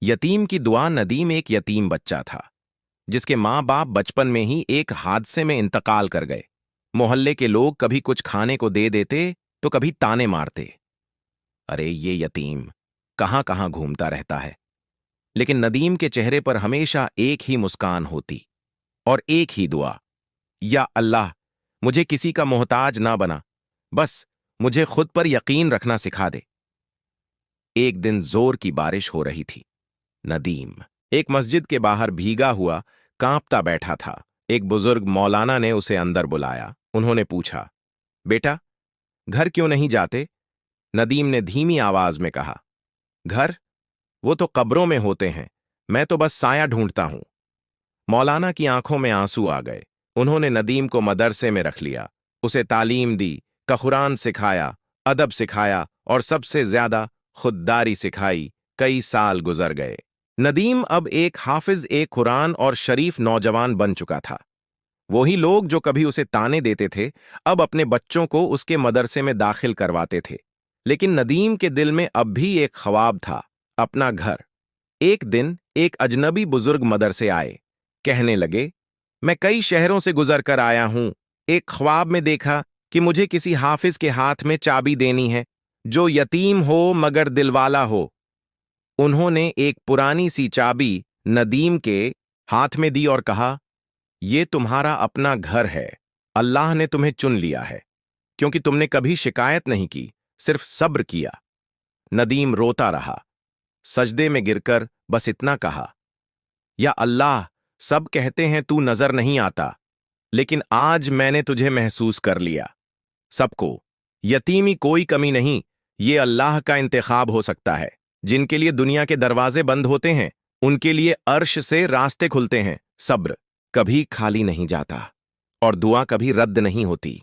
यतीम की दुआ। नदीम एक यतीम बच्चा था जिसके माँ बाप बचपन में ही एक हादसे में इंतकाल कर गए। मोहल्ले के लोग कभी कुछ खाने को दे देते तो कभी ताने मारते, अरे ये यतीम कहाँ कहाँ घूमता रहता है। लेकिन नदीम के चेहरे पर हमेशा एक ही मुस्कान होती और एक ही दुआ, या अल्लाह मुझे किसी का मोहताज ना बना, बस मुझे खुद पर यकीन रखना सिखा दे। एक दिन जोर की बारिश हो रही थी। नदीम एक मस्जिद के बाहर भीगा हुआ कांपता बैठा था। एक बुजुर्ग मौलाना ने उसे अंदर बुलाया। उन्होंने पूछा, बेटा घर क्यों नहीं जाते? नदीम ने धीमी आवाज में कहा, घर? वो तो कब्रों में होते हैं, मैं तो बस साया ढूंढता हूं। मौलाना की आंखों में आंसू आ गए। उन्होंने नदीम को मदरसे में रख लिया, उसे तालीम दी, कुरान सिखाया, अदब सिखाया और सबसे ज्यादा खुददारी सिखाई। कई साल गुजर गए। नदीम अब एक हाफिज एक कुरान और शरीफ नौजवान बन चुका था। वही लोग जो कभी उसे ताने देते थे अब अपने बच्चों को उसके मदरसे में दाखिल करवाते थे। लेकिन नदीम के दिल में अब भी एक ख्वाब था, अपना घर। एक दिन एक अजनबी बुजुर्ग मदरसे आए। कहने लगे, मैं कई शहरों से गुजर कर आया हूं। एक ख्वाब में देखा कि मुझे किसी हाफिज के हाथ में चाबी देनी है जो यतीम हो मगर दिलवाला हो। उन्होंने एक पुरानी सी चाबी नदीम के हाथ में दी और कहा, ये तुम्हारा अपना घर है। अल्लाह ने तुम्हें चुन लिया है क्योंकि तुमने कभी शिकायत नहीं की, सिर्फ सब्र किया। नदीम रोता रहा, सजदे में गिरकर बस इतना कहा, या अल्लाह सब कहते हैं तू नजर नहीं आता, लेकिन आज मैंने तुझे महसूस कर लिया। सबको यतीमी कोई कमी नहीं, ये अल्लाह का इंतखाब हो सकता है। जिनके लिए दुनिया के दरवाजे बंद होते हैं उनके लिए अर्श से रास्ते खुलते हैं। सब्र कभी खाली नहीं जाता और दुआ कभी रद्द नहीं होती।